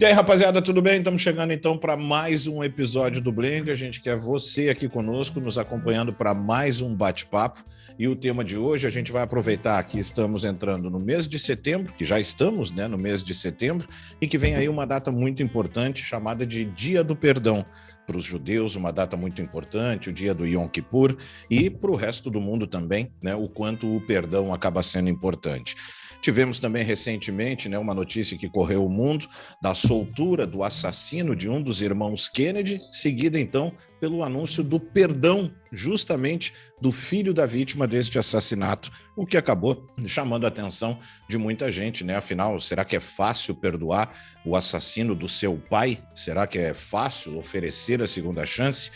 E aí, rapaziada, tudo bem? Estamos chegando então para mais um episódio do Blend. A gente quer você aqui conosco, nos acompanhando para mais um bate-papo. E o tema de hoje, a gente vai aproveitar que estamos entrando no mês de setembro, que já estamos, né, no mês de setembro, e que vem aí uma data muito importante chamada de Dia do Perdão. Para os judeus, uma data muito importante, o dia do Yom Kippur, e para o resto do mundo também, né, o quanto o perdão acaba sendo importante. Tivemos também recentemente, né, uma notícia que correu o mundo da soltura do assassino de um dos irmãos Kennedy, seguida então pelo anúncio do perdão justamente do filho da vítima deste assassinato, o que acabou chamando a atenção de muita gente, né? Afinal, será que é fácil perdoar o assassino do seu pai? Será que é fácil oferecer a segunda chance?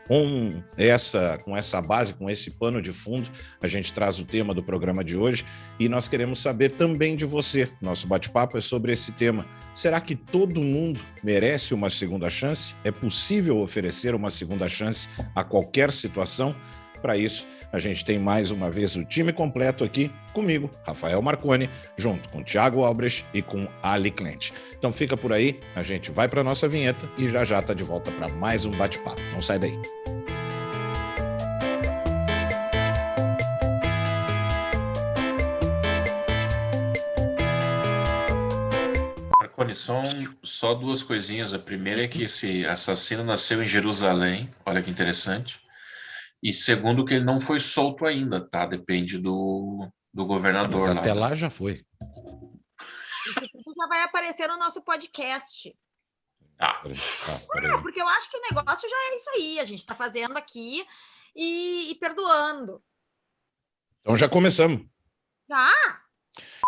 Com essa base, com esse pano de fundo, a gente traz o tema do programa de hoje e nós queremos saber também de você. Nosso bate-papo é sobre esse tema. Será que todo mundo merece uma segunda chance? É possível oferecer uma segunda chance a qualquer situação? Para isso, a gente tem mais uma vez o time completo aqui comigo, Rafael Marconi, junto com Thiago Albrecht e com Ali Clente. Então fica por aí, a gente vai para a nossa vinheta e já está de volta para mais um bate-papo. Não sai daí. Marconi, só duas coisinhas. A primeira é que esse assassino nasceu em Jerusalém, olha que interessante. E segundo, que ele não foi solto ainda, tá? Depende do governador Mas até lá. lá já foi. Isso já vai aparecer no nosso podcast. Porque eu acho que o negócio já é isso aí. A gente está fazendo aqui e perdoando. Então já começamos. Já?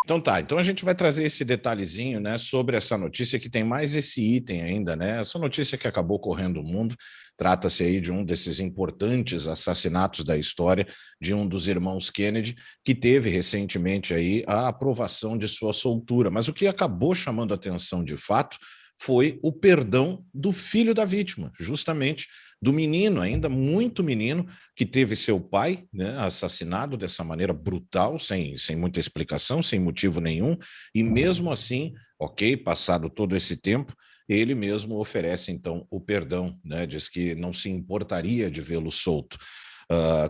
Então tá, então a gente vai trazer esse detalhezinho, né, sobre essa notícia que tem mais esse item ainda, né, essa notícia que acabou correndo o mundo, trata-se aí de um desses importantes assassinatos da história de um dos irmãos Kennedy, que teve recentemente aí a aprovação de sua soltura, mas o que acabou chamando a atenção de fato foi o perdão do filho da vítima, justamente do menino, ainda muito menino, que teve seu pai, né, assassinado dessa maneira brutal, sem muita explicação, sem motivo nenhum, e mesmo assim, ok, passado todo esse tempo, ele mesmo oferece então o perdão, né, diz que não se importaria de vê-lo solto.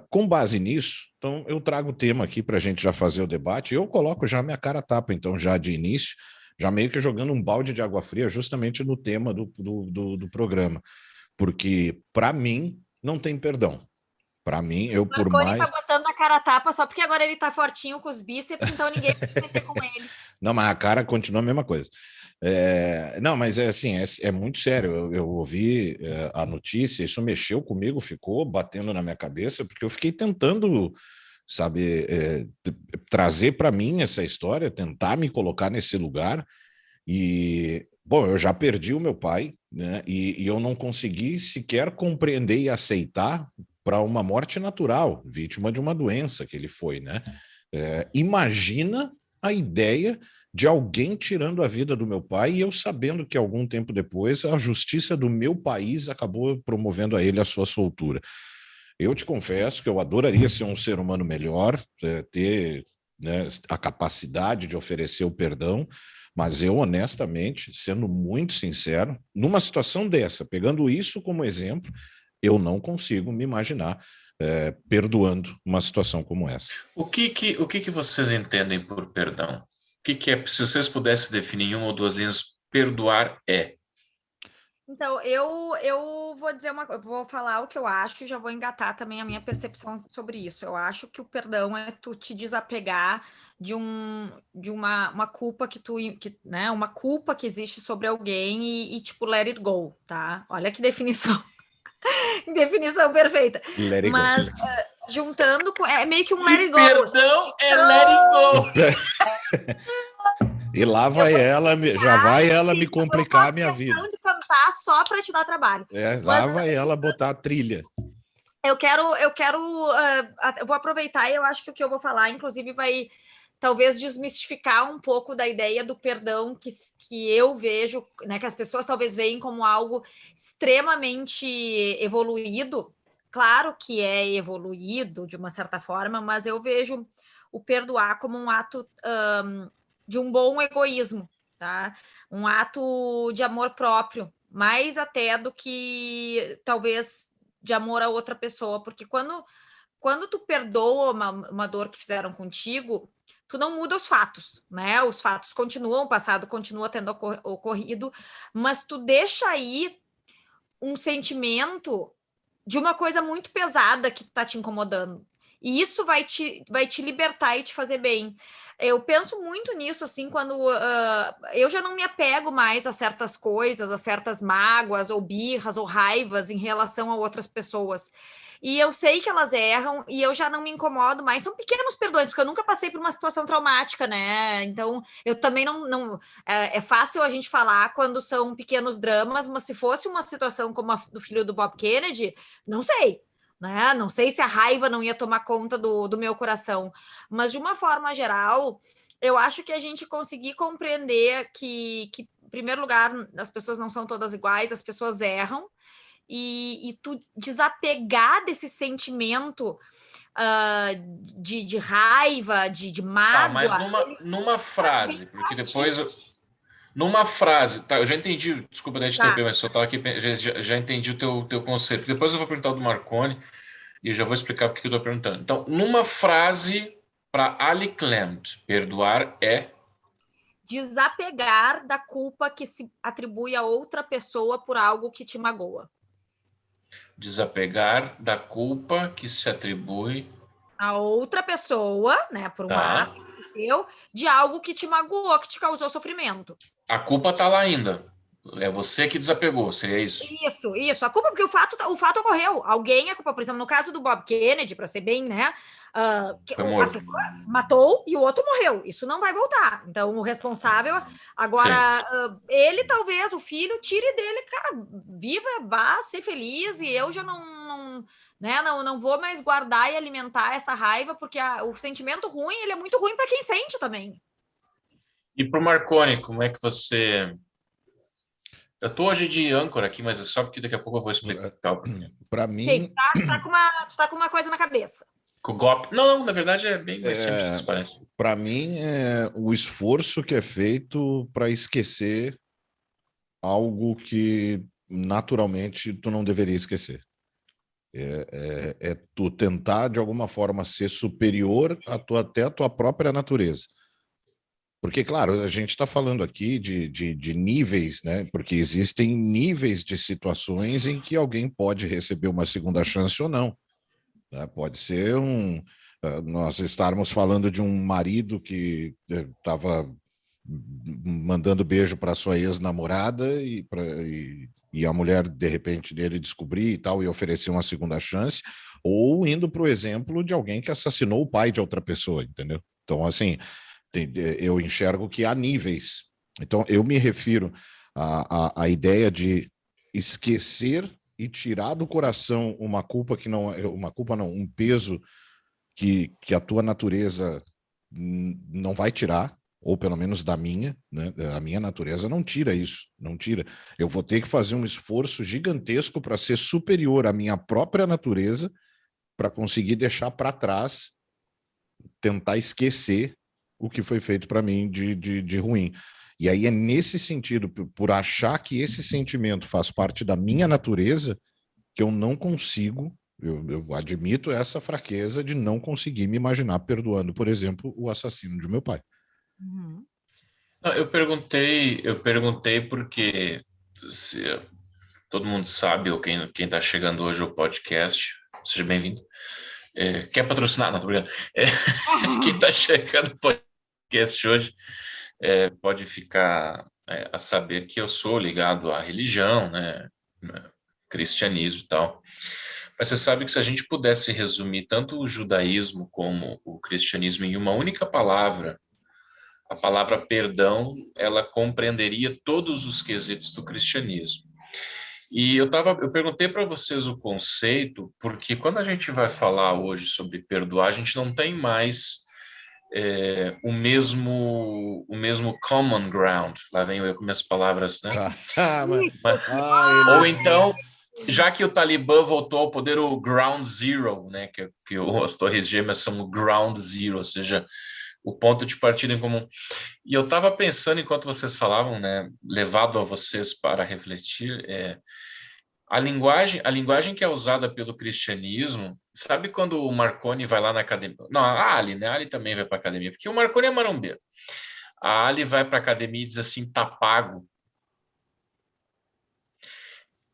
Com base nisso, então eu trago o tema aqui para a gente já fazer o debate, eu coloco já minha cara a tapa, então já de início, já meio que jogando um balde de água fria justamente no tema do programa. Porque, para mim, não tem perdão. Para mim, eu por mais... Marconi tá botando a cara a tapa só porque agora ele tá fortinho com os bíceps, então ninguém vai se meter com ele. Não, mas a cara continua a mesma coisa. Não, mas é assim, é muito sério. Eu ouvi a notícia, isso mexeu comigo, ficou batendo na minha cabeça, porque eu fiquei tentando, sabe, trazer para mim essa história, tentar me colocar nesse lugar. E, bom, eu já perdi o meu pai, né? E eu não consegui sequer compreender e aceitar para uma morte natural, vítima de uma doença que ele foi, né? Imagina a ideia de alguém tirando a vida do meu pai e eu sabendo que algum tempo depois a justiça do meu país acabou promovendo a ele a sua soltura. Eu te confesso que eu adoraria ser um ser humano melhor, ter, né, a capacidade de oferecer o perdão, mas eu, honestamente, sendo muito sincero, numa situação dessa, pegando isso como exemplo, eu não consigo me imaginar perdoando uma situação como essa. O que vocês entendem por perdão? O que é, se vocês pudessem definir em uma ou duas linhas, perdoar é? Então, eu vou dizer vou falar o que eu acho e já vou engatar também a minha percepção sobre isso. Eu acho que o perdão é tu te desapegar de uma culpa né, uma culpa que existe sobre alguém e tipo, let it go, tá? Olha que definição. Definição perfeita. Let it Mas go. juntando com... É meio que um let it go. Perdão é let it go. E lá vai já vai ela me complicar a minha vida. Eu de cantar só para te dar trabalho. Lá vai ela botar a trilha. Eu vou aproveitar e eu acho que o que eu vou falar, inclusive, vai talvez desmistificar um pouco da ideia do perdão que eu vejo, né, que as pessoas talvez veem como algo extremamente evoluído. Claro que é evoluído de uma certa forma, mas eu vejo o perdoar como um ato de um bom egoísmo, tá? um ato de amor próprio, mais até do que talvez de amor a outra pessoa, porque quando tu perdoa uma dor que fizeram contigo, tu não muda os fatos, né? Os fatos continuam, o passado continua tendo ocorrido, mas tu deixa aí um sentimento de uma coisa muito pesada que tá te incomodando. E isso vai te libertar e te fazer bem. Eu penso muito nisso, assim, quando eu já não me apego mais a certas coisas, a certas mágoas, ou birras, ou raivas em relação a outras pessoas. E eu sei que elas erram e eu já não me incomodo mais. São pequenos perdões, porque eu nunca passei por uma situação traumática, né? Então, eu também não é fácil a gente falar quando são pequenos dramas, mas se fosse uma situação como a do filho do Bob Kennedy, não sei, né? Não sei se a raiva não ia tomar conta do meu coração, mas de uma forma geral, eu acho que a gente conseguir compreender que, em primeiro lugar, as pessoas não são todas iguais, as pessoas erram, e tu desapegar desse sentimento de raiva, de Tá, mas mágoa. numa frase, porque depois. Numa frase, tá? Eu já entendi, desculpa te interromper, mas eu estava aqui, já entendi o teu conceito. Depois eu vou perguntar do Marconi e já vou explicar porque que eu estou perguntando. Então, numa frase, para Ali Clement, perdoar é. Desapegar da culpa que se atribui a outra pessoa por algo que te magoa. Desapegar da culpa que se atribui A outra pessoa, né, por um tá. ato seu, de algo que te magoou, que te causou sofrimento. A culpa está lá ainda. É você que desapegou, seria isso? Isso. A culpa, porque o fato ocorreu. Alguém, a culpa, por exemplo, no caso do Bob Kennedy, para ser bem, né? A pessoa matou e o outro morreu. Isso não vai voltar. Então, o responsável. Agora, ele talvez, o filho, tire dele, cara, viva, vá ser feliz, e eu já não vou mais guardar e alimentar essa raiva, porque o sentimento ruim, ele é muito ruim para quem sente também. E para o Marconi, como é que você. Eu estou hoje de âncora aqui, mas é só porque daqui a pouco eu vou explicar o porquê. Para mim. Sim, tá com uma coisa na cabeça. Com o golpe. Não, na verdade é bem mais simples do que parece. Para mim, é o esforço que é feito para esquecer algo que naturalmente tu não deveria esquecer. É tu tentar, de alguma forma, ser superior até a tua própria natureza. Porque, claro, a gente está falando aqui de níveis, né? Porque existem níveis de situações em que alguém pode receber uma segunda chance ou não. Né? Pode ser nós estarmos falando de um marido que estava mandando beijo para sua ex-namorada e a mulher, de repente, dele descobrir e tal, e oferecer uma segunda chance, ou indo para o exemplo de alguém que assassinou o pai de outra pessoa, entendeu? Então, assim, eu enxergo que há níveis. Então, eu me refiro à ideia de esquecer e tirar do coração uma culpa que não é uma culpa, não, um peso que a tua natureza não vai tirar, ou pelo menos da minha, né? A minha natureza não tira isso, não tira. Eu vou ter que fazer um esforço gigantesco para ser superior à minha própria natureza, para conseguir deixar para trás, tentar esquecer o que foi feito para mim de ruim. E aí é nesse sentido, por achar que esse sentimento faz parte da minha natureza, que eu não consigo, eu admito essa fraqueza de não conseguir me imaginar perdoando, por exemplo, o assassino de meu pai. Uhum. Não, eu perguntei porque se todo mundo sabe, ou quem está chegando hoje ao podcast, seja bem-vindo. Quer patrocinar? Não, tô brincando. Quem está chegando ao podcast hoje pode ficar a saber que eu sou ligado à religião, né? Cristianismo e tal. Mas você sabe que se a gente pudesse resumir tanto o judaísmo como o cristianismo em uma única palavra, a palavra perdão, ela compreenderia todos os quesitos do cristianismo. E eu perguntei para vocês o conceito, porque quando a gente vai falar hoje sobre perdoar, a gente não tem mais o mesmo common ground. Lá vem eu com minhas palavras, né? Ou então, já que o Talibã voltou ao poder, o ground zero, né? Que as torres gêmeas são o ground zero, ou seja, o ponto de partida em comum. E eu estava pensando, enquanto vocês falavam, né, levado a vocês para refletir, a linguagem que é usada pelo cristianismo, sabe quando o Marconi vai lá na academia? Não, a Ali, né? A Ali também vai para a academia, porque o Marconi é marombeiro. A Ali vai para a academia e diz assim, tá pago.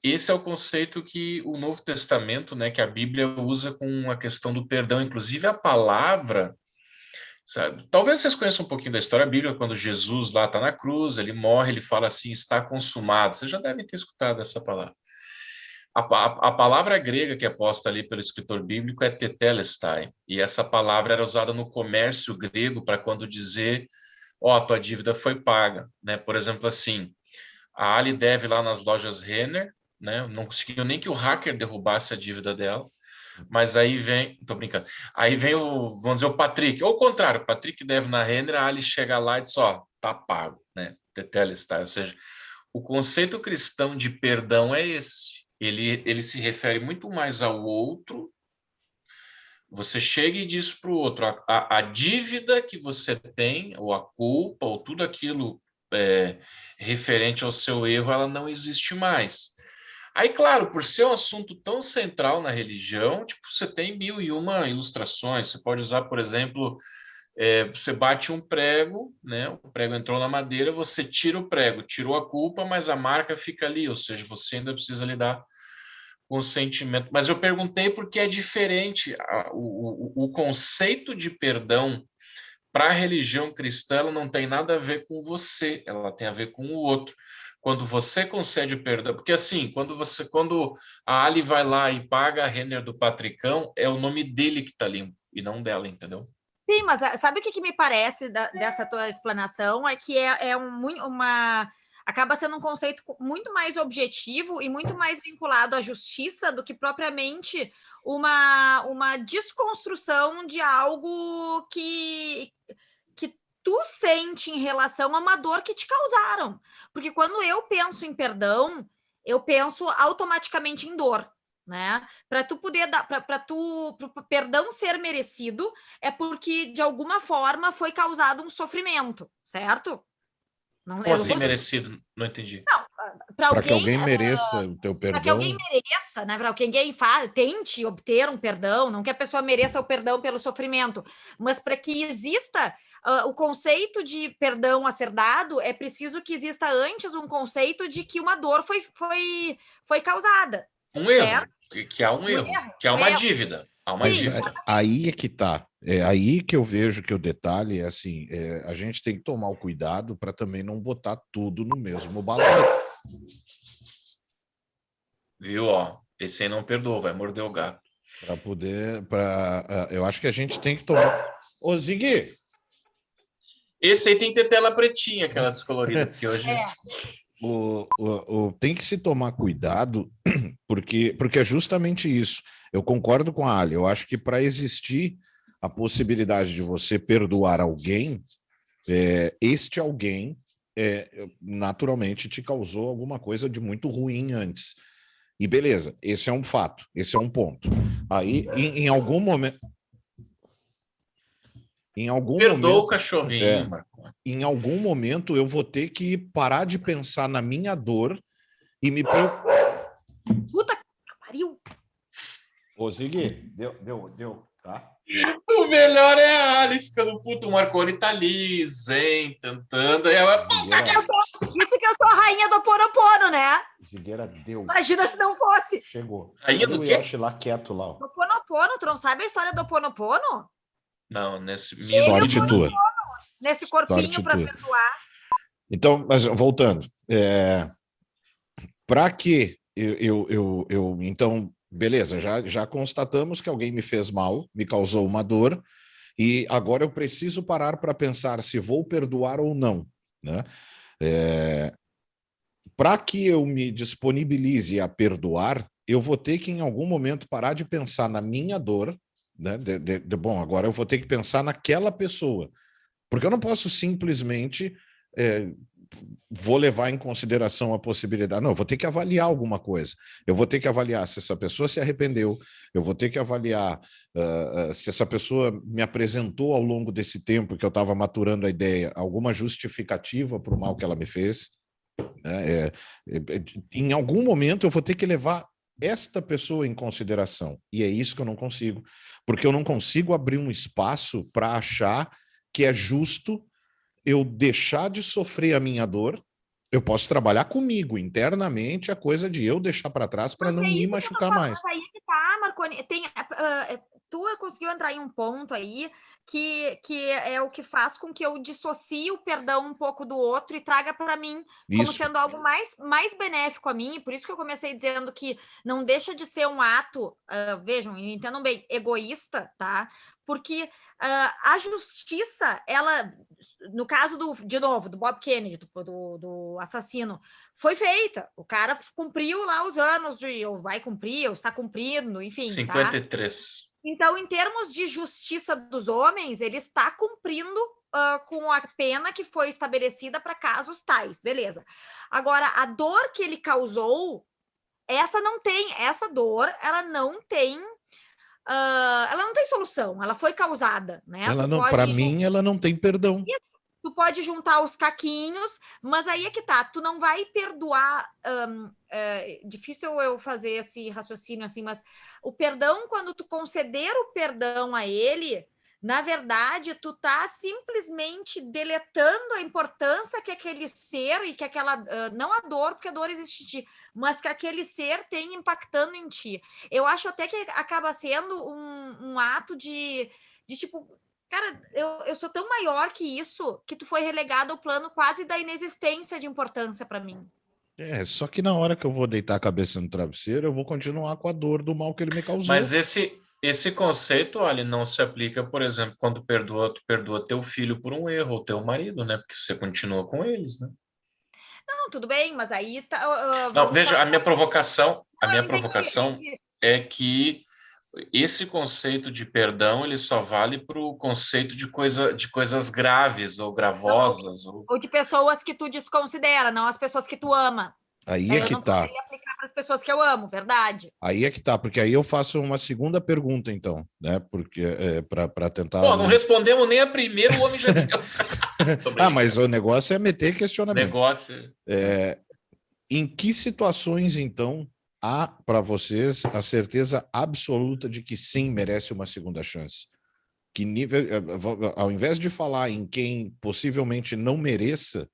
Esse é o conceito que o Novo Testamento, né, que a Bíblia usa com a questão do perdão. Inclusive a palavra, sabe? Talvez vocês conheçam um pouquinho da história bíblica, quando Jesus lá está na cruz, ele morre, ele fala assim, está consumado. Vocês já devem ter escutado essa palavra. A palavra grega que é posta ali pelo escritor bíblico é tetelestai, e essa palavra era usada no comércio grego para quando dizer, ó, a tua dívida foi paga, né? Por exemplo, assim, a Ali deve lá nas lojas Renner, né? Não conseguiu nem que o hacker derrubasse a dívida dela, mas aí vem, tô brincando, aí vem vamos dizer, o Patrick, ou o contrário, o Patrick deve na Renner, a Ali chega lá e diz, ó, tá pago, né? Tetelestai, ou seja, o conceito cristão de perdão é esse. Ele se refere muito mais ao outro. Você chega e diz para o outro, a dívida que você tem, ou a culpa, ou tudo aquilo referente ao seu erro, ela não existe mais. Aí, claro, por ser um assunto tão central na religião, tipo, você tem 1001 ilustrações. Você pode usar, por exemplo, você bate um prego, né? O prego entrou na madeira, você tira o prego, tirou a culpa, mas a marca fica ali, ou seja, você ainda precisa lidar com o sentimento. Mas eu perguntei porque é diferente. O conceito de perdão para a religião cristã ela não tem nada a ver com você, ela tem a ver com o outro. Quando você concede perdão, porque assim, quando a Ali vai lá e paga a Renner do Patricão, é o nome dele que está limpo e não dela, entendeu? Sim, mas sabe o que me parece dessa tua explanação? É que acaba sendo um conceito muito mais objetivo e muito mais vinculado à justiça do que propriamente uma desconstrução de algo que tu sente em relação a uma dor que te causaram. Porque quando eu penso em perdão, eu penso automaticamente em dor. Né? Para tu poder dar, para tu pro perdão ser merecido, é porque de alguma forma foi causado um sofrimento, certo? Não, como assim merecido? Não entendi. Para que alguém mereça o teu perdão. Para que alguém mereça, né? Para que alguém tente obter um perdão, não que a pessoa mereça o perdão pelo sofrimento, mas para que exista o conceito de perdão a ser dado, é preciso que exista antes um conceito de que uma dor foi causada. Um erro, que há um erro, que há uma dívida. Há uma dívida. Aí é que tá. É aí que eu vejo que o detalhe é assim, a gente tem que tomar o cuidado para também não botar tudo no mesmo balaio. Viu, ó? Esse aí não perdoou, vai morder o gato. Eu acho que a gente tem que tomar... Ô, Zigui! Esse aí tem que ter tela pretinha, aquela descolorida, porque hoje... Tem que se tomar cuidado, porque é justamente isso. Eu concordo com a Ali. Eu acho que para existir a possibilidade de você perdoar alguém, este alguém naturalmente te causou alguma coisa de muito ruim antes. E beleza, esse é um fato, esse é um ponto. Aí, em algum momento... Perdoa o cachorrinho, em algum momento eu vou ter que parar de pensar na minha dor e me preocupar. Puta que pariu! Ô, Zigui, deu, tá? O melhor é a Ali ficando puto, o Marconi tá ali, zen, tentando, e ela... Isso que eu sou a rainha do Ponopono, né? Zigueira deu. Imagina se não fosse. Chegou. Rainha do quê? O Yoshi lá quieto lá. Ó. Do Ponopono, tu não sabe a história do Ponopono? Não, nesse... Sorte tua. Nesse corpinho para perdoar. Então, mas voltando. Para que então, beleza, já constatamos que alguém me fez mal, me causou uma dor, e agora eu preciso parar para pensar se vou perdoar ou não, né? Para que eu me disponibilize a perdoar, eu vou ter que em algum momento parar de pensar na minha dor, né? Bom, agora eu vou ter que pensar naquela pessoa, porque eu não posso simplesmente vou levar em consideração a possibilidade. Não, eu vou ter que avaliar alguma coisa. Eu vou ter que avaliar se essa pessoa se arrependeu, eu vou ter que avaliar se essa pessoa me apresentou ao longo desse tempo que eu estava maturando a ideia, alguma justificativa para o mal que ela me fez. Em algum momento eu vou ter que levar esta pessoa em consideração. E é isso que eu não consigo. Porque eu não consigo abrir um espaço para achar que é justo eu deixar de sofrer a minha dor. Eu posso trabalhar comigo internamente a coisa de eu deixar para trás para não me machucar mais. Mas aí que tá, Marconi. Tu conseguiu entrar em um ponto aí que é o que faz com que eu dissocie o perdão um pouco do outro e traga para mim como sendo algo mais benéfico a mim. E por isso que eu comecei dizendo que não deixa de ser um ato, vejam, entendam bem, egoísta, tá? Porque a justiça, ela, no caso de novo, do Bob Kennedy, do assassino, foi feita. O cara cumpriu lá os anos ou vai cumprir, ou está cumprindo, enfim. 53. Tá? Então, em termos de justiça dos homens, ele está cumprindo com a pena que foi estabelecida para casos tais, beleza. Agora, a dor que ele causou, essa dor, ela não tem solução, ela foi causada, né? Para mim, ela não tem perdão. Tu pode juntar os caquinhos, mas aí é que tá, tu não vai perdoar. Difícil eu fazer esse raciocínio assim, mas o perdão, quando tu conceder o perdão a ele, na verdade, tu tá simplesmente deletando a importância que aquele ser e que aquela, não a dor, porque a dor existe em ti, mas que aquele ser tem impactando em ti. Eu acho até que acaba sendo um ato de tipo, cara, eu sou tão maior que isso, que tu foi relegado ao plano quase da inexistência de importância para mim. Só que na hora que eu vou deitar a cabeça no travesseiro, eu vou continuar com a dor do mal que ele me causou. Mas esse conceito, olha, não se aplica, por exemplo, quando tu perdoa teu filho por um erro, ou teu marido, né? Porque você continua com eles, né? Não, tudo bem, mas aí tá. Não, veja, a minha provocação é que esse conceito de perdão ele só vale para o conceito de coisas graves ou gravosas. Ou de pessoas que tu desconsidera, não as pessoas que tu ama. Aí é que não tá. poderia aplicar para as pessoas que eu amo, verdade. Aí é que tá, porque aí eu faço uma segunda pergunta, então, né? Porque para tentar. Pô, não respondemos nem a primeira, o homem já deu. Mas o negócio é meter questionamento. Negócio. Em que situações, então, há para vocês a certeza absoluta de que sim, merece uma segunda chance? Que nível, ao invés de falar em quem possivelmente não mereça,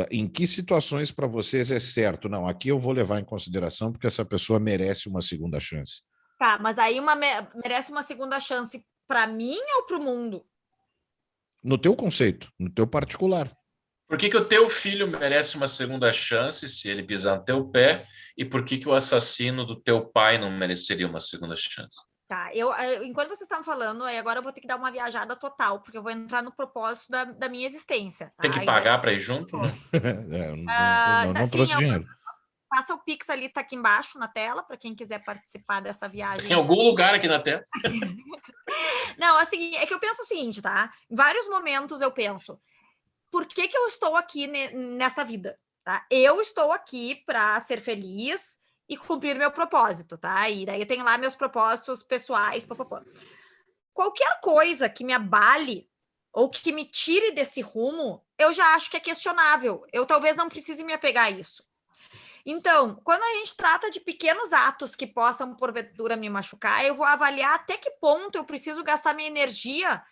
em que situações para vocês é certo? Não, aqui eu vou levar em consideração porque essa pessoa merece uma segunda chance. Tá, mas aí merece uma segunda chance para mim ou para o mundo? No teu conceito, no teu particular. Por que o teu filho merece uma segunda chance se ele pisar no teu pé? E por que o assassino do teu pai não mereceria uma segunda chance? Tá, enquanto vocês estavam falando, aí agora eu vou ter que dar uma viajada total, porque eu vou entrar no propósito da minha existência. Tá? Tem que pagar para ir junto, né? Não trouxe dinheiro. Passa o Pix ali, tá aqui embaixo na tela, para quem quiser participar dessa viagem. Em algum lugar aqui na tela. Não, assim, é que eu penso o seguinte, tá? Em vários momentos eu penso, por que eu estou aqui nesta vida? Tá? Eu estou aqui para ser feliz e cumprir meu propósito, tá? E daí eu tenho lá meus propósitos pessoais, papapá. Qualquer coisa que me abale ou que me tire desse rumo, eu já acho que é questionável. Eu talvez não precise me apegar a isso. Então, quando a gente trata de pequenos atos que possam, porventura, me machucar, eu vou avaliar até que ponto eu preciso gastar minha energia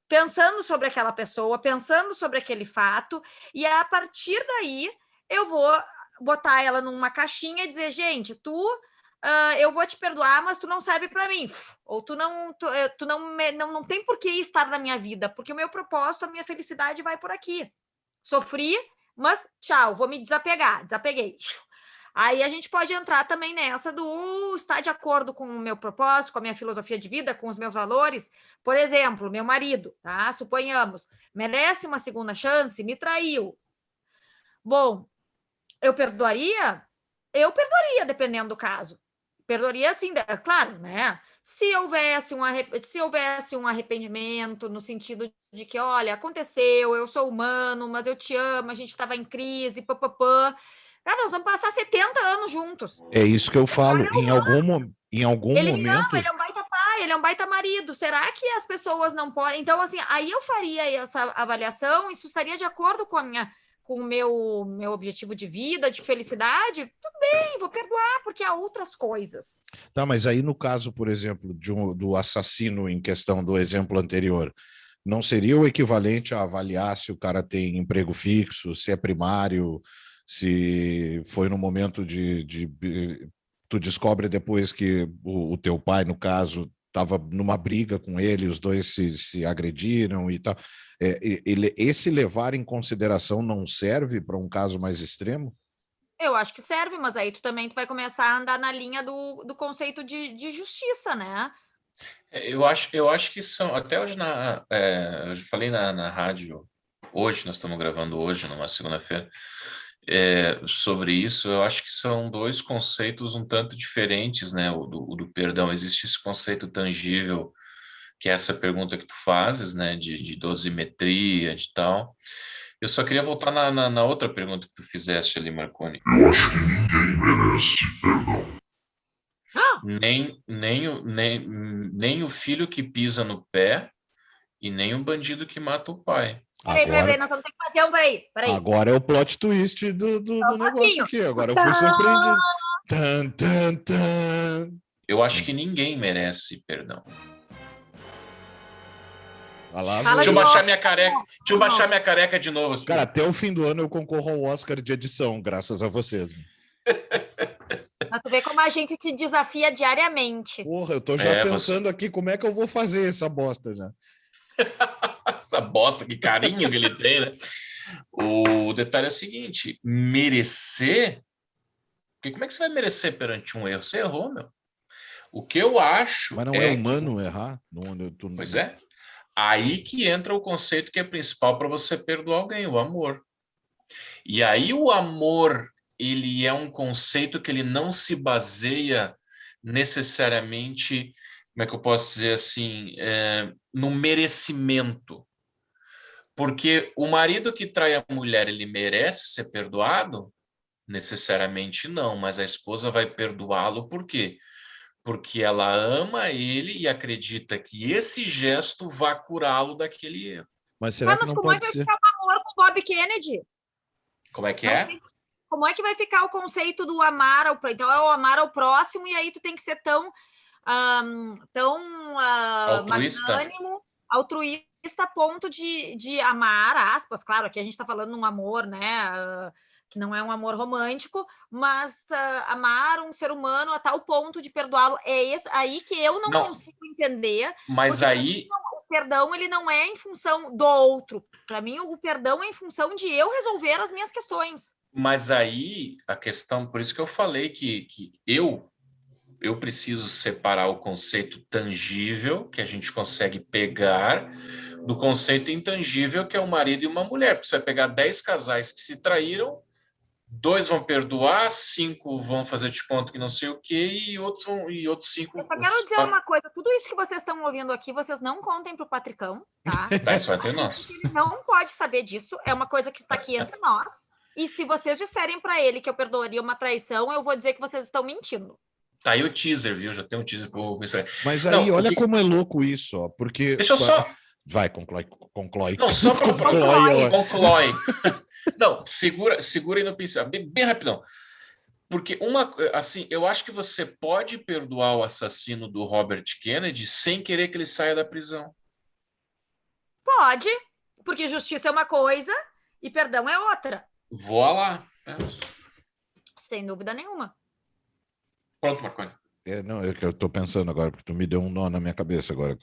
pensando sobre aquela pessoa, pensando sobre aquele fato, e a partir daí eu vou botar ela numa caixinha e dizer, gente, eu vou te perdoar, mas tu não serve para mim, ou tu não tem por que estar na minha vida, porque o meu propósito, a minha felicidade vai por aqui. Sofri, mas tchau, vou me desapeguei. Aí a gente pode entrar também nessa do estar de acordo com o meu propósito, com a minha filosofia de vida, com os meus valores. Por exemplo, meu marido, tá? Suponhamos, merece uma segunda chance, me traiu. Bom, eu perdoaria? Eu perdoaria, dependendo do caso. Perdoaria, assim, claro, né? se houvesse um arrependimento no sentido de que, olha, aconteceu, eu sou humano, mas eu te amo, a gente estava em crise, papapã. Cara, nós vamos passar 70 anos juntos. É isso que eu falo. Em algum momento. Ele é um baita pai, ele é um baita marido. Será que as pessoas não podem? Então, assim, aí eu faria essa avaliação, isso estaria de acordo com o meu objetivo de vida, de felicidade. Tudo bem, vou perdoar, porque há outras coisas. Tá, mas aí no caso, por exemplo, do assassino em questão do exemplo anterior, não seria o equivalente a avaliar se o cara tem emprego fixo, se é primário, se foi no momento tu descobre depois que o teu pai, no caso, estava numa briga com ele, os dois se agrediram e tal. Esse levar em consideração não serve para um caso mais extremo? Eu acho que serve, mas aí tu vai começar a andar na linha do conceito de justiça, né? Eu acho que são, até hoje eu falei na rádio, hoje, nós estamos gravando hoje, numa segunda-feira, sobre isso. Eu acho que são dois conceitos um tanto diferentes, né? O do perdão. Existe esse conceito tangível, que é essa pergunta que tu fazes, né? De dosimetria, de tal. Eu só queria voltar na outra pergunta que tu fizeste ali, Marconi. Eu acho que ninguém merece perdão. Nem o filho que pisa no pé e nem o bandido que mata o pai. Peraí, nós vamos ter que fazer peraí. Agora é o plot twist do negócio aqui. Agora eu fui surpreendido. Tan, tan, tan. Eu acho que ninguém merece perdão. Deixa eu baixar minha careca. Deixa eu baixar minha careca de novo. Cara, até o fim do ano eu concorro ao Oscar de edição, graças a vocês. Mas tu vê como a gente te desafia diariamente. Porra, eu tô já pensando aqui como é que eu vou fazer essa bosta já. Essa bosta, que carinho que ele tem, né? O detalhe é o seguinte: merecer. Porque como é que você vai merecer perante um erro? Você errou, meu. O que eu acho. Mas não é humano errar? Pois é. Aí que entra o conceito que é principal para você perdoar alguém, o amor. E aí o amor, ele é um conceito que ele não se baseia necessariamente, como é que eu posso dizer assim, no merecimento. Porque o marido que trai a mulher, ele merece ser perdoado? Necessariamente não, mas a esposa vai perdoá-lo por quê? Porque ela ama ele e acredita que esse gesto vai curá-lo daquele erro. Mas será que não como pode é que ser? vai ficar o amor com o Bob Kennedy? Como é que é? Como é que vai ficar o conceito do amar ao próximo? Então é o amar ao próximo e aí tu tem que ser tão magnânimo, altruísta a ponto de amar, aspas, claro, aqui a gente está falando de um amor, né? Que não é um amor romântico, mas amar um ser humano a tal ponto de perdoá-lo. É isso aí que eu não consigo entender. Mas aí o perdão, ele não é em função do outro. Para mim, o perdão é em função de eu resolver as minhas questões. Mas aí a questão, por isso que eu falei que eu preciso separar o conceito tangível, que a gente consegue pegar, do conceito intangível, que é um marido e uma mulher. Porque você vai pegar 10 casais que se traíram, 2 vão perdoar, 5 vão fazer de conta que não sei o quê, e outros 5... Eu só quero dizer uma coisa, tudo isso que vocês estão ouvindo aqui, vocês não contem para o Patricão, tá? Tá, só entre nós. Ele não pode saber disso, é uma coisa que está aqui entre nós, e se vocês disserem para ele que eu perdoaria uma traição, eu vou dizer que vocês estão mentindo. Tá aí o teaser, viu? Já tem um teaser pro... Mas aí, não, olha como é louco isso, ó, porque... Deixa eu só... Vai, conclói. Não, só para... Conclói. Não, segura aí no pincel, bem rapidão. Porque eu acho que você pode perdoar o assassino do Robert Kennedy sem querer que ele saia da prisão. Pode, porque justiça é uma coisa e perdão é outra. Voa lá. Sem dúvida nenhuma. Pronto, Marconi. Não, é que eu estou pensando agora, porque tu me deu um nó na minha cabeça agora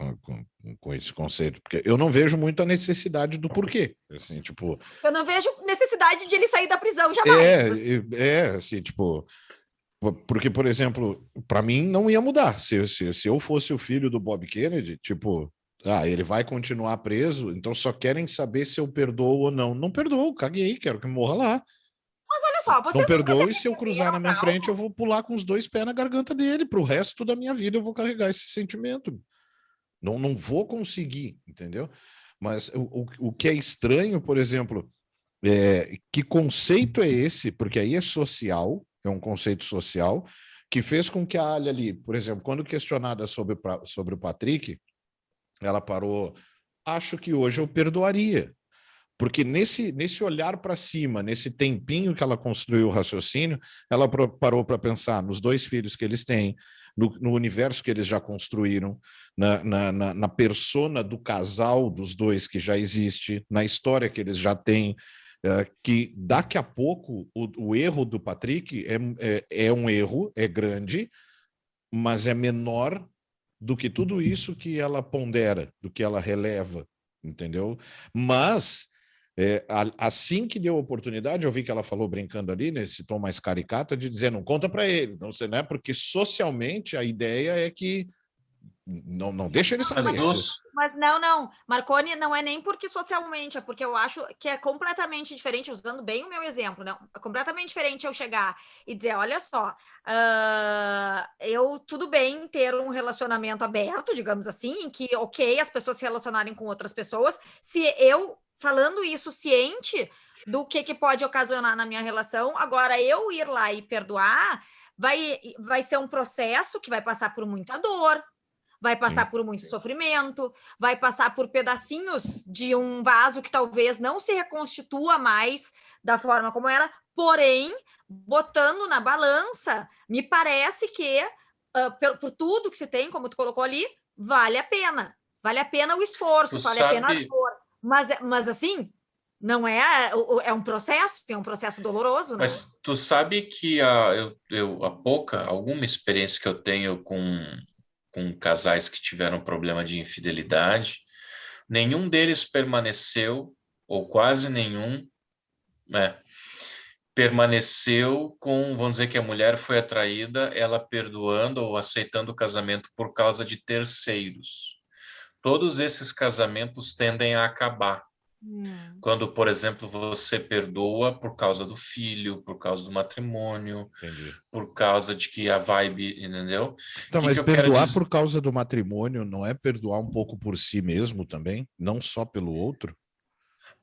com esse conceito, porque eu não vejo muito a necessidade do porquê, assim, tipo... Eu não vejo necessidade de ele sair da prisão jamais. Assim, tipo... Porque, por exemplo, para mim não ia mudar, se eu fosse o filho do Bob Kennedy, tipo... ele vai continuar preso, então só querem saber se eu perdoo ou não. Não perdoo, caguei, quero que morra lá. Mas olha olha só, Não vocês nunca perdoou, e se eu arrependeram, cruzar na minha não? frente, eu vou pular com os 2 pés na garganta dele. Pro resto da minha vida eu vou carregar esse sentimento. Não vou conseguir, entendeu? Mas o que é estranho, por exemplo, que conceito é esse? Porque aí é social, é um conceito social, que fez com que a Alia ali, por exemplo, quando questionada sobre o Patrick, ela parou, acho que hoje eu perdoaria. Porque nesse olhar para cima, nesse tempinho que ela construiu o raciocínio, ela parou para pensar nos 2 filhos que eles têm, no universo que eles já construíram, na persona do casal dos 2 que já existe, na história que eles já têm, que daqui a pouco o erro do Patrick é um erro, é grande, mas é menor do que tudo isso que ela pondera, do que ela releva, entendeu? Mas assim que deu a oportunidade, eu vi que ela falou brincando ali, nesse tom mais caricata, de dizer, não conta para ele, não sei, né? Porque socialmente a ideia é que não deixa ele saber. Mas não, Marconi, não é nem porque socialmente, é porque eu acho que é completamente diferente, usando bem o meu exemplo, não, é completamente diferente eu chegar e dizer, olha só, eu tudo bem ter um relacionamento aberto, digamos assim, em que, ok, as pessoas se relacionarem com outras pessoas, se eu, falando isso ciente do que pode ocasionar na minha relação, agora eu ir lá e perdoar, vai ser um processo que vai passar por muita dor, vai passar por muito sofrimento, vai passar por pedacinhos de um vaso que talvez não se reconstitua mais da forma como era, porém, botando na balança, me parece que, por tudo que se tem, como tu colocou ali, vale a pena. Vale a pena o esforço, vale a pena a dor. Mas assim, não é um processo, tem um processo doloroso, né? Mas tu sabe que alguma experiência que eu tenho com casais que tiveram problema de infidelidade, nenhum deles permaneceu, ou quase nenhum, né, permaneceu com, vamos dizer que a mulher foi atraída, ela perdoando ou aceitando o casamento por causa de terceiros. Todos esses casamentos tendem a acabar. Quando, por exemplo, você perdoa por causa do filho, por causa do matrimônio, Entendi. por causa de que a vibe, entendeu? Então, mas que eu perdoar quero por causa do matrimônio não é perdoar um pouco por si mesmo também? Não só pelo outro?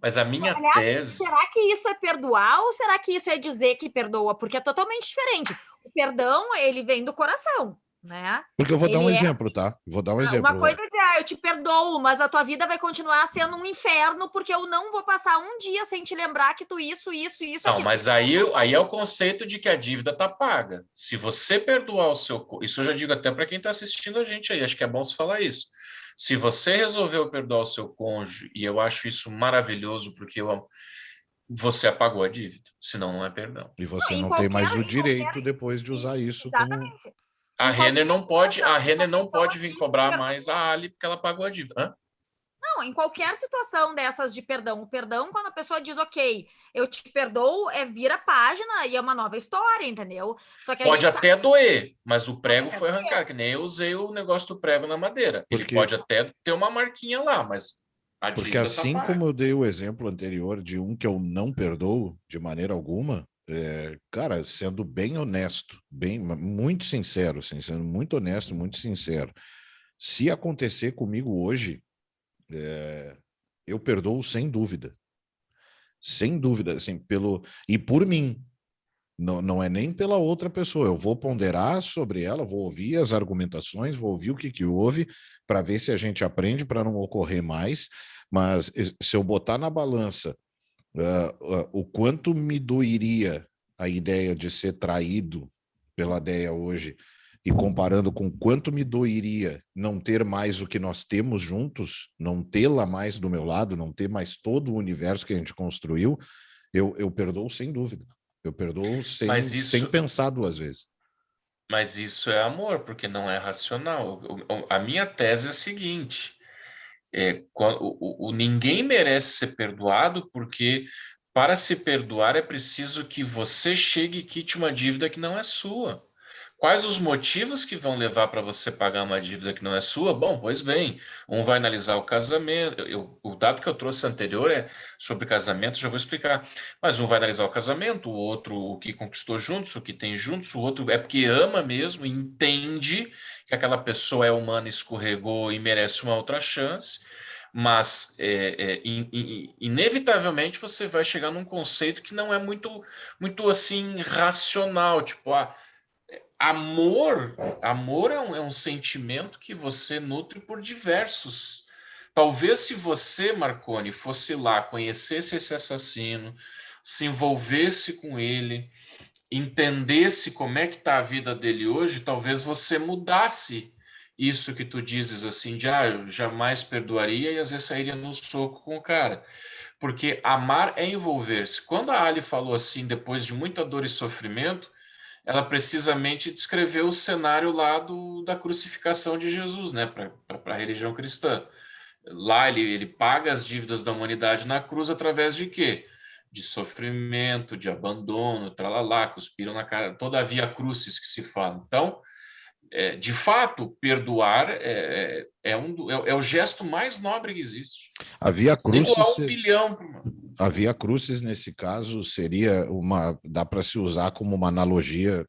Mas a minha Aliás, tese... será que isso é perdoar ou será que isso é dizer que perdoa? Porque é totalmente diferente. O perdão, ele vem do coração, né? Porque eu vou dar um Ele é exemplo, tá? Vou dar um uma exemplo. coisa é dizer, eu te perdoo, mas a tua vida vai continuar sendo um inferno porque eu não vou passar um dia sem te lembrar que tu isso, Não, aquilo. mas aí é o conceito de que a dívida tá paga. Se você perdoar o seu... Isso eu já digo até para quem está assistindo a gente aí, acho que é bom se falar isso. Se você resolveu perdoar o seu cônjuge, e eu acho isso maravilhoso, porque você apagou a dívida, senão não é perdão. E você não tem mais o direito depois de usar isso como... Exatamente. A Renner não pode, pessoa vir te cobrar perdoa. mais a Ali porque ela pagou a dívida. Hã? Não, em qualquer situação dessas de perdão. O perdão, quando a pessoa diz, ok, eu te perdoo, vira página e é uma nova história, entendeu? Só que Pode até doer, mas o prego até foi doer. arrancado, que nem eu usei o negócio do prego na madeira. Ele Porque- pode até ter uma marquinha lá, mas a Porque dívida assim tá como paga. eu dei o exemplo anterior de um que eu não perdoo de maneira alguma, cara, sendo bem honesto, muito sincero, assim, sendo muito honesto, muito sincero, se acontecer comigo hoje, eu perdoo sem dúvida, assim, e por mim. Não é nem pela outra pessoa. Eu vou ponderar sobre ela, vou ouvir as argumentações, vou ouvir o que houve, para ver se a gente aprende para não ocorrer mais. Mas se eu botar na balança o quanto me doeria a ideia de ser traído pela Déia hoje, e comparando com quanto me doeria não ter mais o que nós temos juntos, não tê-la mais do meu lado, não ter mais todo o universo que a gente construiu, eu perdoo sem dúvida. Eu perdoo sem pensar 2 vezes. Mas isso é amor, porque não é racional. A minha tese é a seguinte: ninguém merece ser perdoado, porque para se perdoar é preciso que você chegue e quite uma dívida que não é sua. Quais os motivos que vão levar para você pagar uma dívida que não é sua? Bom, pois bem, um vai analisar o casamento. O dado que eu trouxe anterior é sobre casamento, já vou explicar. Mas um vai analisar o casamento, o outro o que conquistou juntos, o que tem juntos, o outro é porque ama mesmo, entende que aquela pessoa é humana, escorregou e merece uma outra chance. Mas inevitavelmente você vai chegar num conceito que não é muito assim racional, tipo, amor é um sentimento que você nutre por diversos. Talvez se você, Marconi, fosse lá, conhecesse esse assassino, se envolvesse com ele, entendesse como é que está a vida dele hoje, talvez você mudasse isso que tu dizes assim, de eu jamais perdoaria e às vezes sairia no soco com o cara. Porque amar é envolver-se. Quando a Ali falou assim, depois de muita dor e sofrimento, ela precisamente descreveu o cenário lá da crucificação de Jesus, né, para a religião cristã. Lá ele paga as dívidas da humanidade na cruz através de quê? De sofrimento, de abandono, tralalá, cuspiram na cara, toda a via crucis que se fala. Então, de fato, perdoar é o gesto mais nobre que existe. A Via Nem doar Crucis, 1 bilhão. a Via Crucis, nesse caso, seria dá para se usar como uma analogia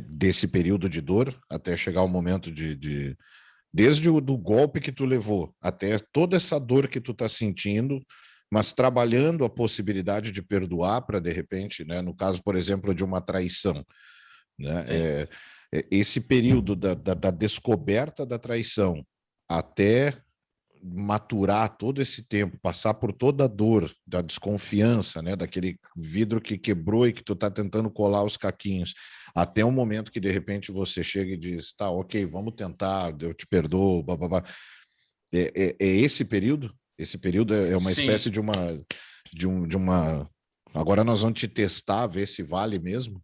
desse período de dor, até chegar o momento desde o do golpe que tu levou, até toda essa dor que tu tá sentindo, mas trabalhando a possibilidade de perdoar para, de repente, né, no caso, por exemplo, de uma traição, né, esse período da descoberta da traição até maturar todo esse tempo, passar por toda a dor da desconfiança, né, daquele vidro que quebrou e que tu tá tentando colar os caquinhos, até o momento que de repente você chega e diz, tá, ok, vamos tentar, eu te perdoo, bababá. É esse período? Esse período é uma espécie de uma... Agora nós vamos te testar, ver se vale mesmo?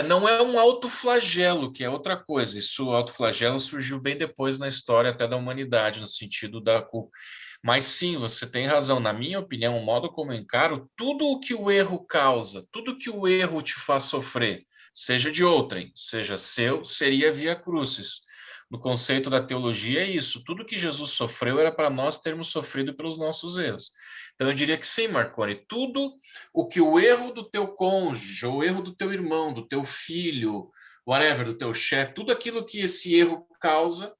Não é um autoflagelo, que é outra coisa. Isso, o autoflagelo surgiu bem depois na história até da humanidade, no sentido da culpa. Mas sim, você tem razão. Na minha opinião, o modo como eu encaro, tudo o que o erro causa, tudo que o erro te faz sofrer, seja de outrem, seja seu, seria via crucis. No conceito da teologia é isso. Tudo que Jesus sofreu era para nós termos sofrido pelos nossos erros. Então eu diria que sim, Marconi, tudo o que o erro do teu cônjuge, ou o erro do teu irmão, do teu filho, whatever, do teu chefe, tudo aquilo que esse erro causa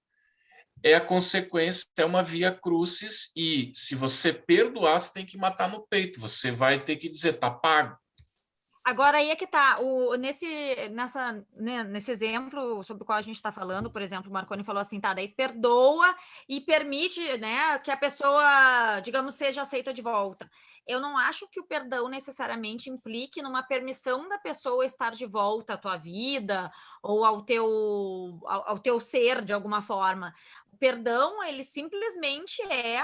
é a consequência, é uma via crucis, e se você perdoar, você tem que matar no peito, você vai ter que dizer, tá pago. Agora aí é que tá, nesse exemplo sobre o qual a gente está falando, por exemplo, o Marconi falou assim, tá, daí perdoa e permite, né, que a pessoa, digamos, seja aceita de volta. Eu não acho que o perdão necessariamente implique numa permissão da pessoa estar de volta à tua vida ou ao teu ser, de alguma forma. O perdão, ele simplesmente é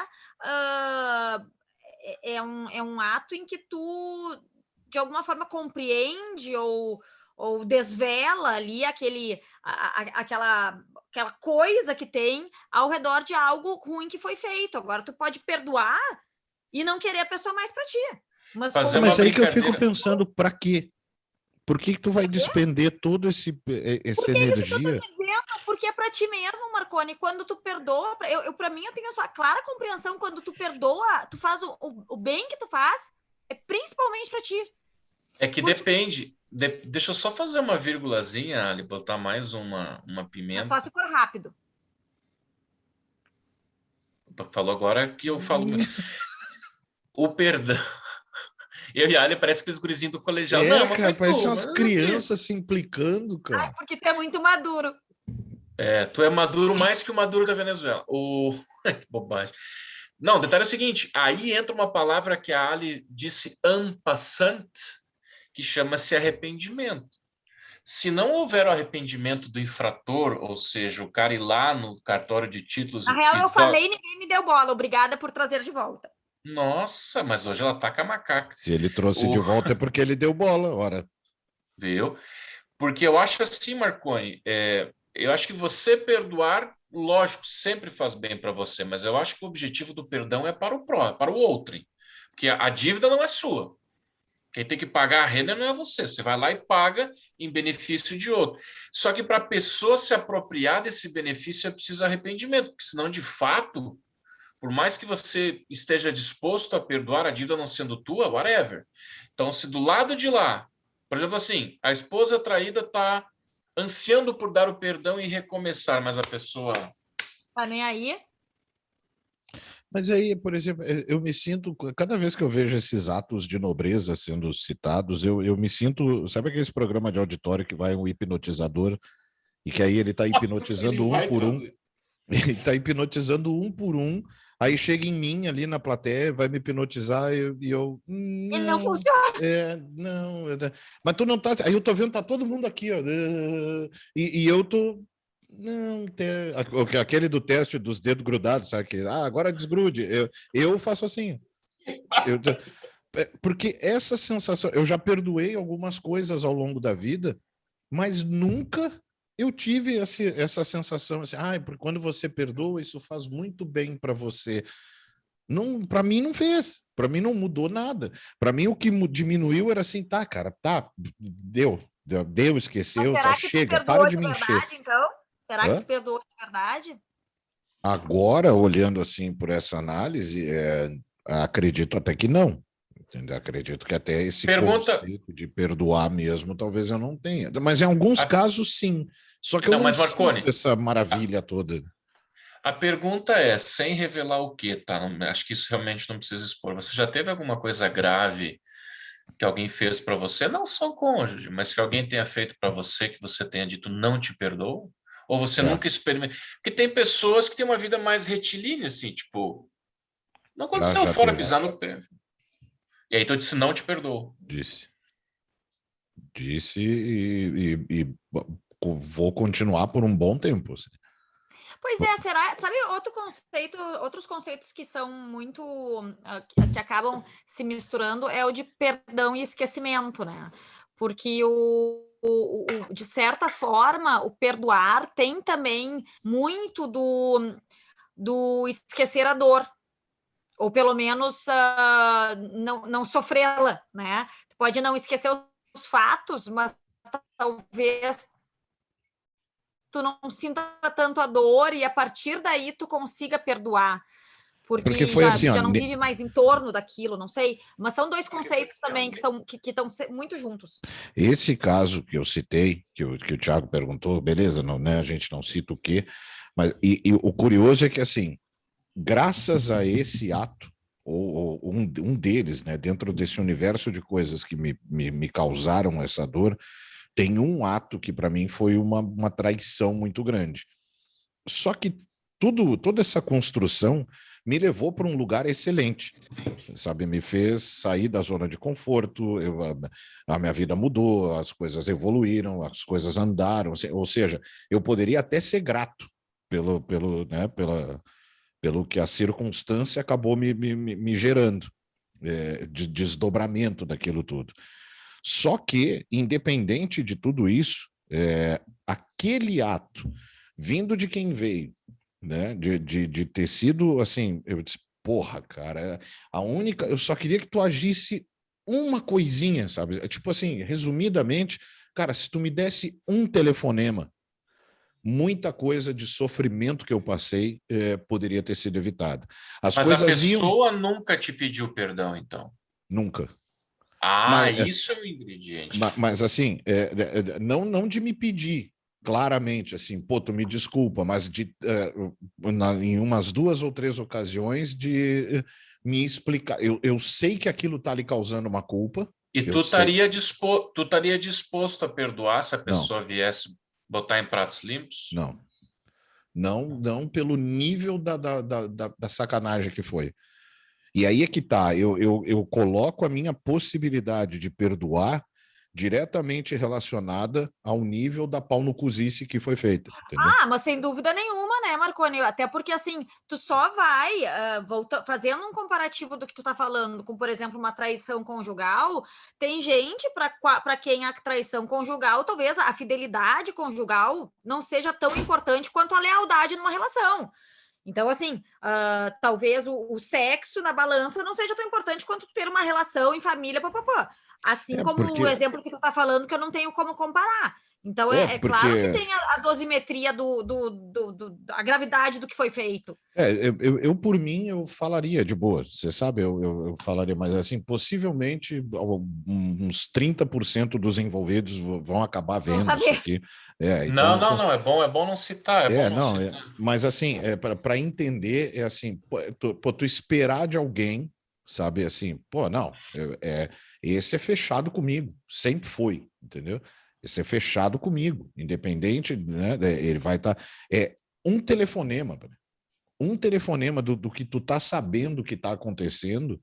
um ato em que tu de alguma forma compreende ou desvela ali aquela coisa que tem ao redor de algo ruim que foi feito. Agora, tu pode perdoar e não querer a pessoa mais para ti. Mas aí que eu fico pensando, para quê? Por que tu vai despender todo essa energia? Porque é para ti mesmo, Marconi. Quando tu perdoa, para mim, eu tenho essa clara compreensão. Quando tu perdoa, tu faz o bem que tu faz, é principalmente para ti. É que depende. Deixa eu só fazer uma vírgulazinha, Ali, botar mais uma pimenta. É só se for rápido. Falou agora que eu falo. O perdão. Eu e a Ali parece que os gurizinhos do colegial. Não, mas cara, parece umas crianças se implicando, cara. Porque tu é muito maduro. Tu é maduro mais que o maduro da Venezuela. Que bobagem. Não, o detalhe é o seguinte, aí entra uma palavra que a Ali disse en passant, que chama-se arrependimento. Se não houver o arrependimento do infrator, ou seja, o cara ir lá no cartório de títulos... Na real, eu falei e ninguém me deu bola. Obrigada por trazer de volta. Nossa, mas hoje ela tá com a macaca. Se ele trouxe de volta é porque ele deu bola, ora. Viu? Porque eu acho assim, Marconi, eu acho que você perdoar, lógico, sempre faz bem para você, mas eu acho que o objetivo do perdão é para o outro. Porque a dívida não é sua. Quem tem que pagar a renda não é você. Você vai lá e paga em benefício de outro. Só que para a pessoa se apropriar desse benefício é preciso arrependimento, porque senão, de fato, por mais que você esteja disposto a perdoar a dívida não sendo tua, whatever. Então, se do lado de lá, por exemplo, assim, a esposa traída está ansiando por dar o perdão e recomeçar, mas a pessoa... Tá nem aí? Mas aí, por exemplo, eu me sinto, cada vez que eu vejo esses atos de nobreza sendo citados, eu me sinto, sabe aquele programa de auditório que vai um hipnotizador e que aí ele está hipnotizando Ele um vai por um, fazer. ele está hipnotizando um por um, aí chega em mim ali na plateia, vai me hipnotizar e eu, E não não, funciona. não, mas tu não tá, aí eu tô vendo, tá todo mundo aqui, ó, e eu tô, não, aquele do teste dos dedos grudados, sabe? Que, agora desgrude. Eu faço assim. Eu, porque essa sensação, eu já perdoei algumas coisas ao longo da vida, mas nunca eu tive essa sensação assim, porque quando você perdoa, isso faz muito bem para você. Não, para mim não fez, para mim não mudou nada. Para mim o que diminuiu era assim, tá, cara, tá, deu, Mas esqueceu, será que tu chega, para perdoou de de me encher. verdade, então? Será que Hã? tu perdoou de verdade? Agora, olhando assim por essa análise, acredito até que não. Entendeu? Acredito que até esse Pergunta... conceito de perdoar mesmo, talvez eu não tenha. Mas em alguns A... casos, sim. Só que eu Não, não mas sinto Marconi, essa maravilha toda. a pergunta é, sem revelar o quê, tá? Acho que isso realmente não precisa expor. Você já teve alguma coisa grave que alguém fez para você? Não só o cônjuge, mas que alguém tenha feito para você que você tenha dito não te perdoou? Ou você É, nunca experimentou? Porque tem pessoas que têm uma vida mais retilínea, assim, tipo, não aconteceu já fora teve, pisar no pé. E aí tu disse não te perdoou. disse. Disse e vou continuar por um bom tempo. Assim. Pois é, será? Sabe outros conceitos que são muito que acabam se misturando é o de perdão e esquecimento, né? Porque de certa forma, o perdoar tem também muito do esquecer a dor, ou pelo menos não sofrê-la, né? Tu pode não esquecer os fatos, mas talvez tu não sinta tanto a dor e a partir daí tu consiga perdoar, Porque porque foi assim, tu ó, já não vive mais em torno daquilo, não sei, mas são dois conceitos também que estão muito juntos. esse caso que eu citei, que o Thiago perguntou, beleza, não, né, a gente não cita o quê, mas e o curioso é que, assim, graças a esse ato, ou um deles, né, dentro desse universo de coisas que me causaram essa dor, tem um ato que para mim foi uma traição muito grande. Só que toda essa construção me levou para um lugar excelente, sabe? Me fez sair da zona de conforto, a minha vida mudou, as coisas evoluíram, as coisas andaram, ou seja, eu poderia até ser grato né, pelo que a circunstância acabou me gerando, de desdobramento daquilo tudo. Só que, independente de tudo isso, aquele ato, vindo de quem veio, né, de ter sido assim, eu disse, porra, cara, a única, eu só queria que tu agisse uma coisinha, sabe? Tipo assim, resumidamente, cara, se tu me desse um telefonema, muita coisa de sofrimento que eu passei poderia ter sido evitada. As Mas a coisas iam pessoa nunca te pediu perdão, então. nunca. Ah, Mas, isso é um ingrediente. mas assim, não de me pedir claramente, assim, pô, tu me desculpa, mas em umas 2 ou 3 ocasiões de me explicar. Eu sei que aquilo está lhe causando uma culpa, E eu sei. tu estaria disposto a perdoar se a Não, pessoa viesse botar em pratos limpos? não. Não pelo nível da sacanagem que foi. E aí é que tá, eu coloco a minha possibilidade de perdoar diretamente relacionada ao nível da pau no cozice que foi feita, entendeu? Mas sem dúvida nenhuma, né, Marconi? Até porque, assim, tu só vai, fazendo um comparativo do que tu tá falando com, por exemplo, uma traição conjugal, tem gente para quem a traição conjugal, talvez a fidelidade conjugal não seja tão importante quanto a lealdade numa relação. Então, assim, talvez o sexo na balança não seja tão importante quanto ter uma relação em família, papapá. Assim como o porque exemplo que tu tá falando, que eu não tenho como comparar. Então, é claro que porque tem a dosimetria a gravidade do que foi feito. Por mim, eu falaria de boa, você sabe, eu falaria, mas assim, possivelmente uns 30% dos envolvidos vão acabar Vamos vendo isso saber. aqui. Não, Então, não, é bom não citar, não, mas assim, para entender, é assim, tu esperar de alguém, sabe, assim, pô, não, esse é fechado comigo, sempre foi, entendeu? Esse é fechado comigo, independente, né, ele vai estar, um telefonema, do que tu tá sabendo que tá acontecendo,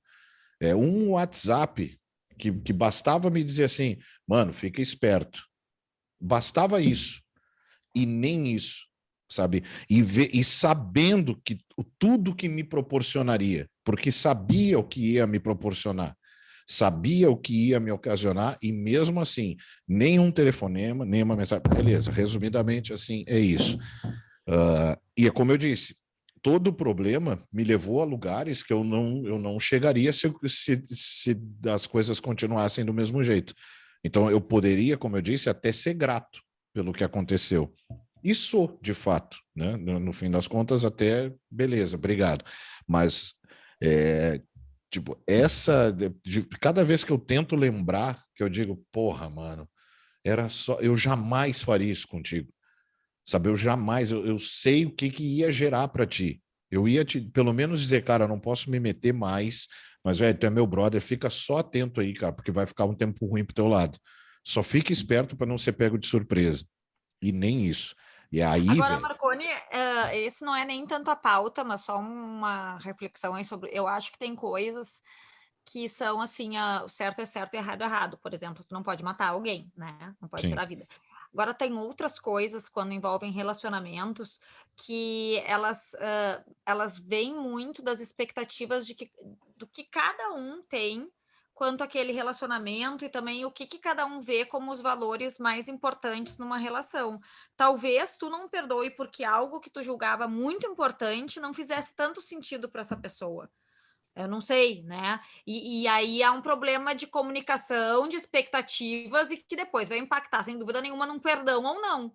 um WhatsApp que bastava me dizer assim, mano, fica esperto, bastava isso, e nem isso, sabe? E sabendo que tudo que me proporcionaria, porque sabia o que ia me proporcionar, sabia o que ia me ocasionar, e mesmo assim, nenhum telefonema, nenhuma mensagem. Beleza, resumidamente, assim, é isso. E é como eu disse, todo o problema me levou a lugares que eu não chegaria se as coisas continuassem do mesmo jeito. Então, eu poderia, como eu disse, até ser grato pelo que aconteceu. E sou, de fato, né? No fim das contas, até beleza, obrigado. Mas, tipo, cada vez que eu tento lembrar, que eu digo, porra, mano, eu jamais faria isso contigo. Sabe, eu sei o que ia gerar para ti. Eu ia te, pelo menos dizer, cara, eu não posso me meter mais, mas, velho, tu é meu brother, fica só atento aí, cara, porque vai ficar um tempo ruim pro teu lado. Só fica esperto para não ser pego de surpresa. E nem isso. E aí, Agora, velho, Marconi, esse não é nem tanto a pauta, mas só uma reflexão aí sobre. Eu acho que tem coisas que são assim: o certo é certo e errado é errado. Por exemplo, tu não pode matar alguém, né? Não pode sim. tirar a vida. Agora, tem outras coisas, quando envolvem relacionamentos, que elas vêm muito das expectativas do que cada um tem quanto àquele relacionamento e também o que cada um vê como os valores mais importantes numa relação. Talvez tu não perdoe porque algo que tu julgava muito importante não fizesse tanto sentido para essa pessoa. Eu não sei, né? E aí há um problema de comunicação, de expectativas e que depois vai impactar, sem dúvida nenhuma, num perdão ou não.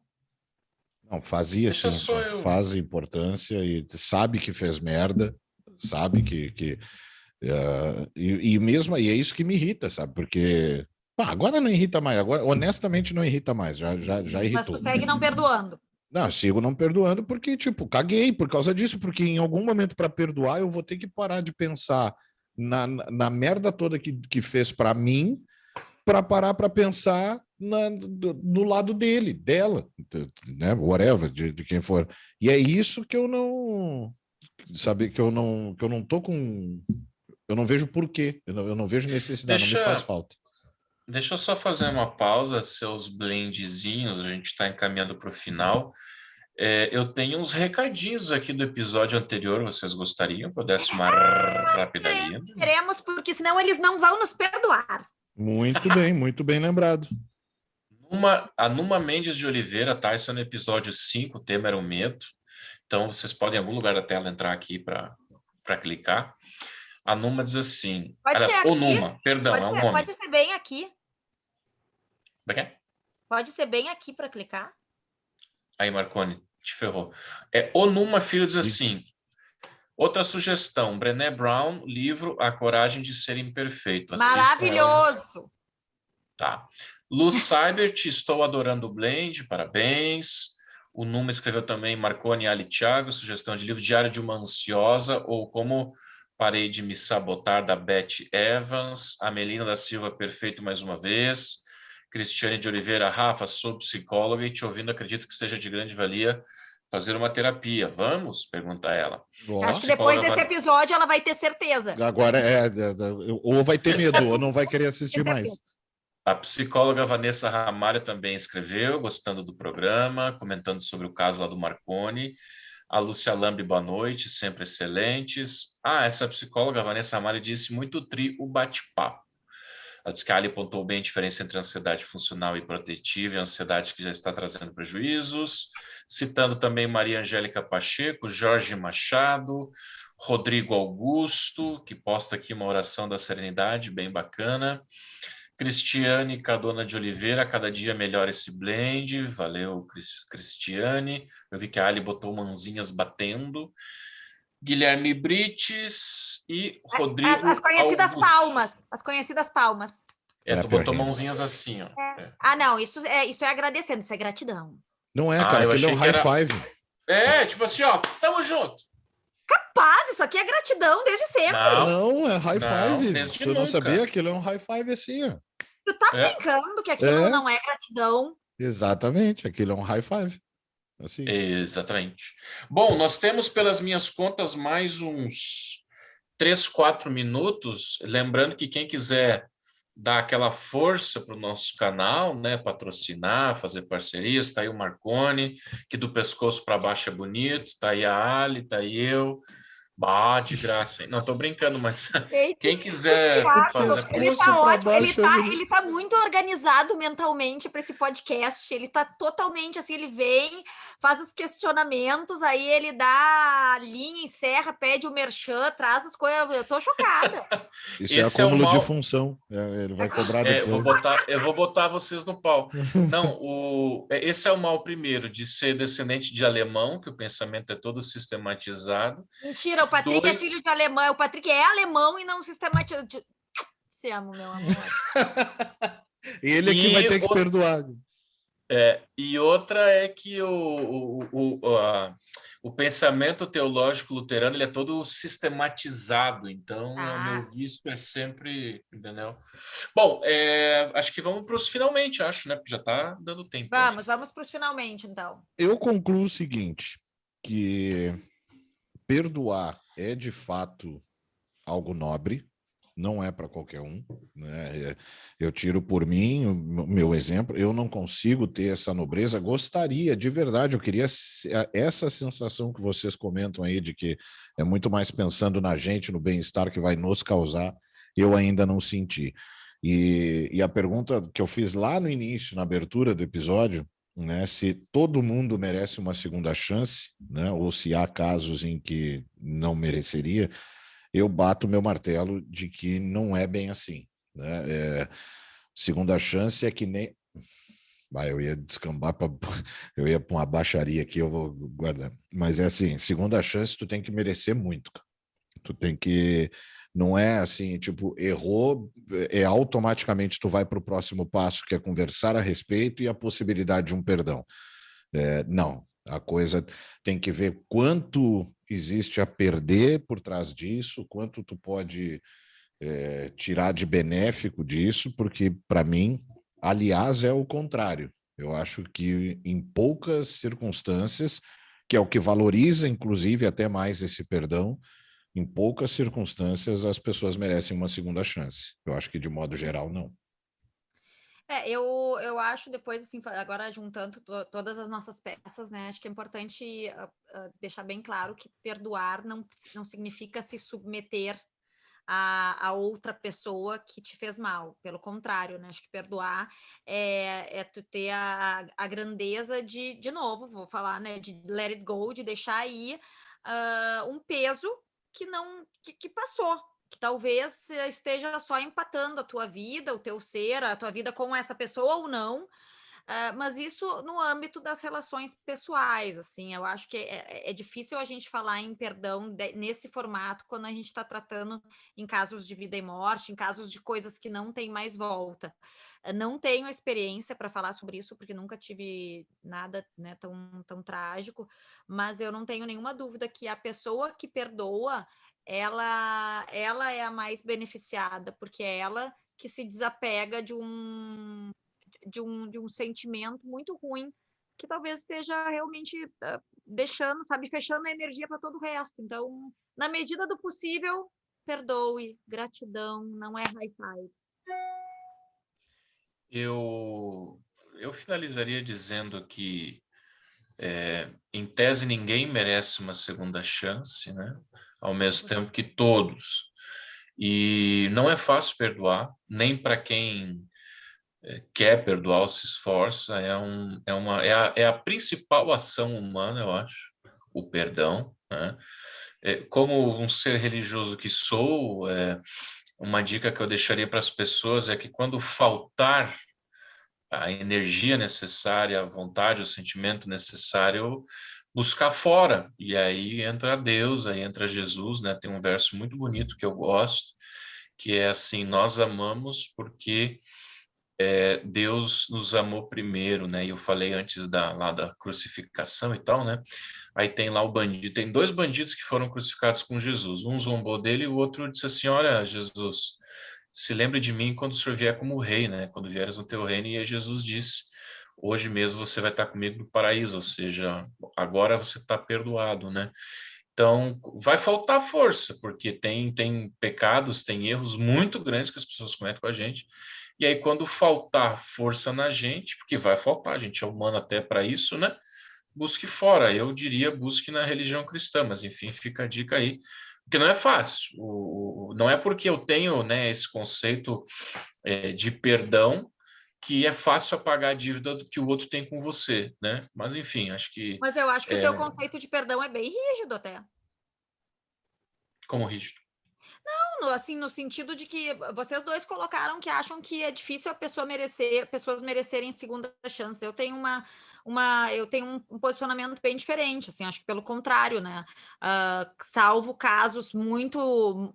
Não, fazia Deixa sim, só cara. eu. Faz importância e sabe que fez merda, sabe que e mesmo aí é isso que me irrita, sabe? Porque agora não irrita mais, agora honestamente não irrita mais, já Mas tu irritou. segue não perdoando. Não, eu sigo não perdoando porque, tipo, caguei por causa disso, porque em algum momento para perdoar eu vou ter que parar de pensar na merda toda que fez para mim, para parar para pensar no lado dele, dela, né? Whatever, de quem for. E é isso que eu não, sabe, que eu não tô com. Eu não vejo porquê, eu não vejo necessidade, não me faz Deixa, falta. deixa eu só fazer uma pausa, seus blendzinhos, a gente está encaminhando para o final. Eu tenho uns recadinhos aqui do episódio anterior, vocês gostariam que eu desse uma rápida lida? Queremos, porque senão eles não vão nos perdoar. Muito bem lembrado. A Numa Mendes de Oliveira, tá? Isso é no episódio 5, o tema era o medo. Então, vocês podem em algum lugar da tela entrar aqui para clicar. A Numa diz assim, Pode ser aliás, o aqui, Numa, perdão, é um homem. pode ser bem aqui. Como é que é? Pode ser bem aqui para clicar. Aí, Marconi, te ferrou. O Numa Filho diz assim, outra sugestão, Brené Brown, livro A Coragem de Ser Imperfeito. Assistam. Maravilhoso! Tá. Lu Seibert, estou adorando o Blend, parabéns. O Numa escreveu também Marconi Ali Thiago, sugestão de livro Diário de uma Ansiosa, ou Como Parei de Me Sabotar, da Beth Evans. A Melina da Silva, perfeito mais uma vez. Cristiane de Oliveira, Rafa, sou psicóloga e te ouvindo, acredito que seja de grande valia fazer uma terapia. Vamos? Pergunta ela. Acho que depois desse episódio ela vai ter certeza. Agora ou vai ter medo, ou não vai querer assistir mais. A psicóloga Vanessa Ramalho também escreveu, gostando do programa, comentando sobre o caso lá do Marconi. A Lúcia Lambi, boa noite, sempre excelentes. Essa psicóloga Vanessa Ramalho disse muito tri o bate-papo. A Scali pontuou bem a diferença entre ansiedade funcional e protetiva e a ansiedade que já está trazendo prejuízos, citando também Maria Angélica Pacheco, Jorge Machado, Rodrigo Augusto, que posta aqui uma oração da serenidade, bem bacana. Cristiane Cadona de Oliveira, cada dia melhor esse blend. Valeu, Cristiane. Eu vi que a Ali botou mãozinhas batendo. Guilherme Brites e As Rodrigo conhecidas Augusto. palmas. As conhecidas palmas. Tu botou mãozinhas assim, ó. Não, isso é agradecendo, isso é gratidão. Não é, cara, eu aquele é um achei que high era- five. Tipo assim, ó, tamo junto. Paz, isso aqui é gratidão desde sempre. Não, é high Não, five. desde Tu não nunca. sabia? Aquele é um high five assim, ó. Tu tá É. brincando que aquilo não é gratidão? Exatamente, aquele é um high five. Assim. Exatamente. Bom, nós temos pelas minhas contas mais uns 3, 4 minutos. Lembrando que quem quiser dar aquela força para o nosso canal, né, patrocinar, fazer parcerias, tá aí o Marconi, que do pescoço para baixo é bonito, tá aí a Ali, tá aí eu. Bah, de graça, hein? Não, tô brincando, mas quem quiser fazer... Ele Pescoço tá pra ótimo, baixo é bonito. ele tá muito organizado mentalmente para esse podcast. Ele tá totalmente assim, ele vem, faz os questionamentos, aí ele dá linha, encerra, pede o merchan, traz as coisas. Eu tô chocada. Isso Esse é é o acúmulo de mal. função. Ele vai cobrar Eu vou depois. botar vocês no pau. Não, esse é o mal primeiro, de ser descendente de alemão, que o pensamento é todo sistematizado. Mentira, o Patrick é filho de alemão. O Patrick é alemão e não sistematiza. Te amo, meu amor. Ele aqui vai ter que perdoar. E outra é que o pensamento teológico luterano ele é todo sistematizado, então o meu vício é sempre, entendeu? Bom, acho que vamos para os finalmente, acho, né? Porque já está dando tempo. Vamos para os finalmente, então. Eu concluo o seguinte, que perdoar é de fato algo nobre, não é para qualquer um, né? Eu tiro por mim o meu exemplo, eu não consigo ter essa nobreza, gostaria, de verdade, eu queria essa sensação que vocês comentam aí de que é muito mais pensando na gente, no bem-estar que vai nos causar, eu ainda não senti. E a pergunta que eu fiz lá no início, na abertura do episódio, né, se todo mundo merece uma segunda chance, né, ou se há casos em que não mereceria, eu bato meu martelo de que não é bem assim, né? Segunda chance é que nem... eu ia descambar para eu ia para uma baixaria aqui, eu vou guardar. Mas é assim, segunda chance tu tem que merecer muito, cara. Tu tem que... Não é assim, tipo, errou, automaticamente tu vai para o próximo passo, que é conversar a respeito e a possibilidade de um perdão. Não, a coisa tem que ver quanto existe a perder por trás disso, quanto tu pode tirar de benéfico disso, porque para mim, aliás, é o contrário. Eu acho que em poucas circunstâncias, que é o que valoriza, inclusive, até mais esse perdão, em poucas circunstâncias as pessoas merecem uma segunda chance. Eu acho que de modo geral, não. Eu acho depois, assim, agora juntando todas as nossas peças, né, acho que é importante deixar bem claro que perdoar não significa se submeter a outra pessoa que te fez mal, pelo contrário, né, acho que perdoar é tu ter a grandeza de novo, vou falar, né, de let it go, de deixar aí um peso que passou, que talvez esteja só empatando a tua vida, o teu ser, a tua vida com essa pessoa ou não, mas isso no âmbito das relações pessoais, assim, eu acho que é difícil a gente falar em perdão nesse formato quando a gente está tratando em casos de vida e morte, em casos de coisas que não tem mais volta. Não tenho experiência para falar sobre isso, porque nunca tive nada, né, tão trágico, mas eu não tenho nenhuma dúvida que a pessoa que perdoa, ela é a mais beneficiada, porque é ela que se desapega de um sentimento muito ruim que talvez esteja realmente deixando, sabe, fechando a energia para todo o resto. Então, na medida do possível, perdoe, gratidão, não é high five. Eu finalizaria dizendo que, em tese, ninguém merece uma segunda chance, né? Ao mesmo tempo que todos. E não é fácil perdoar, nem para quem quer perdoar ou se esforça. É a principal ação humana, eu acho, o perdão, né? Como um ser religioso que sou, uma dica que eu deixaria para as pessoas é que quando faltar a energia necessária, a vontade, o sentimento necessário, buscar fora. E aí entra Deus, aí entra Jesus, né? Tem um verso muito bonito que eu gosto, que é assim: nós amamos porque Deus nos amou primeiro, né? E eu falei antes lá da crucificação e tal, né? Aí tem lá o bandido, tem 2 bandidos que foram crucificados com Jesus. Um zombou dele e o outro disse assim: olha, Jesus, se lembre de mim quando o senhor vier como rei, né? Quando vieres no teu reino. E aí Jesus disse: hoje mesmo você vai estar comigo no paraíso, ou seja, agora você está perdoado, né? Então, vai faltar força, porque tem pecados, tem erros muito grandes que as pessoas cometem com a gente. E aí, quando faltar força na gente, porque vai faltar, a gente é humano até para isso, né? Busque fora. Eu diria, busque na religião cristã, mas enfim, fica a dica aí. Porque não é fácil. Não é porque eu tenho, né, esse conceito de perdão que é fácil apagar a dívida do que o outro tem com você, né? Mas enfim, acho que Mas eu acho que o teu conceito de perdão é bem rígido até. como rígido. Assim, no sentido de que vocês dois colocaram que acham que é difícil pessoas merecerem segunda chance. Eu tenho eu tenho um posicionamento bem diferente, assim, acho que pelo contrário, né? Salvo casos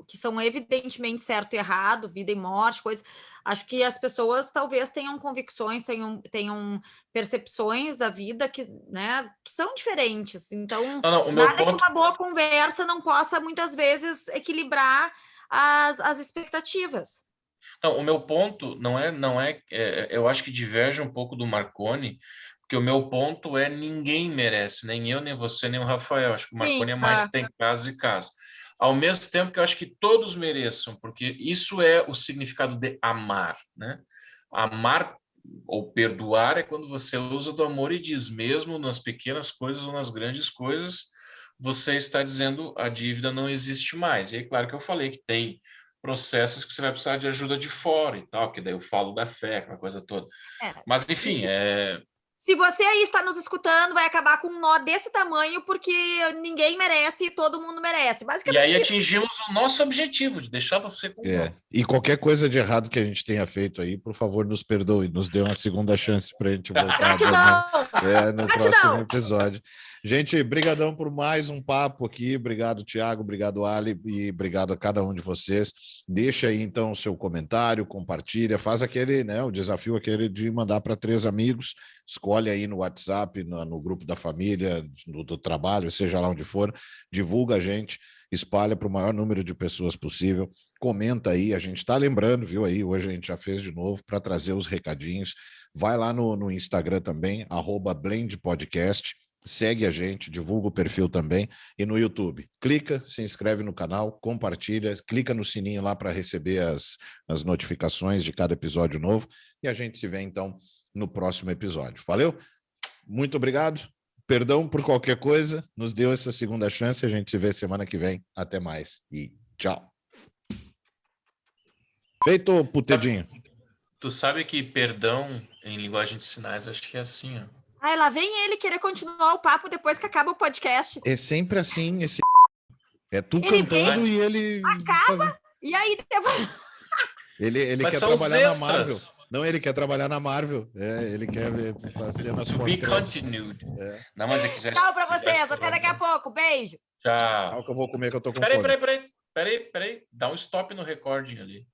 que são evidentemente certo e errado, vida e morte, coisas. Acho que as pessoas talvez tenham convicções, tenham percepções da vida né, que são diferentes. Então, não, o meu nada ponto... que uma boa conversa não possa, muitas vezes, equilibrar as expectativas. Não, o meu ponto eu acho que diverge um pouco do Marconi, porque o meu ponto é: ninguém merece, nem eu, nem você, nem o Rafael. Acho que o Marconi Sim, é mais tem caso e caso. Ao mesmo tempo que eu acho que todos mereçam, porque isso é o significado de amar, né? Amar ou perdoar é quando você usa do amor e diz, mesmo nas pequenas coisas ou nas grandes coisas, você está dizendo a dívida não existe mais. E aí, claro que eu falei que tem processos que você vai precisar de ajuda de fora e tal, que daí eu falo da fé, aquela coisa toda. Mas, enfim, Se você aí está nos escutando, vai acabar com um nó desse tamanho, porque ninguém merece e todo mundo merece. Basicamente e aí isso. atingimos o nosso objetivo, de deixar você com nó. E qualquer coisa de errado que a gente tenha feito aí, por favor, nos perdoe, nos dê uma segunda chance para a gente voltar no próximo episódio. Gente, brigadão por mais um papo aqui. Obrigado, Thiago, obrigado, Ali, e obrigado a cada um de vocês. Deixa aí, então, o seu comentário, compartilha, faz aquele, né, o desafio aquele de mandar para 3 amigos, escolhe aí no WhatsApp, no grupo da família, do trabalho, seja lá onde for, divulga a gente, espalha para o maior número de pessoas possível. Comenta aí, a gente está lembrando, viu aí, hoje a gente já fez de novo para trazer os recadinhos. Vai lá no Instagram também, @blendpodcast, segue a gente, divulga o perfil também, e no YouTube. Clica, se inscreve no canal, compartilha, clica no sininho lá para receber as notificações de cada episódio novo, e a gente se vê então no próximo episódio. Valeu? Muito obrigado. Perdão por qualquer coisa, nos deu essa segunda chance, a gente se vê semana que vem. Até mais e tchau. Feito, putedinho. Tu sabe que perdão em linguagem de sinais, acho que é assim, ó. Aí lá vem ele querer continuar o papo depois que acaba o podcast. É sempre assim, esse é tu Ele cantando vem, e ele acaba, e aí ele Mas quer são os trabalhar na extras. Marvel. Não, ele quer trabalhar na Marvel. Ele quer fazer nas To be continued. Não, mas é que já... Tchau pra vocês, até daqui a pouco. Beijo. Tchau. Que eu vou comer, que eu tô com fome. Peraí. Dá um stop no recording ali.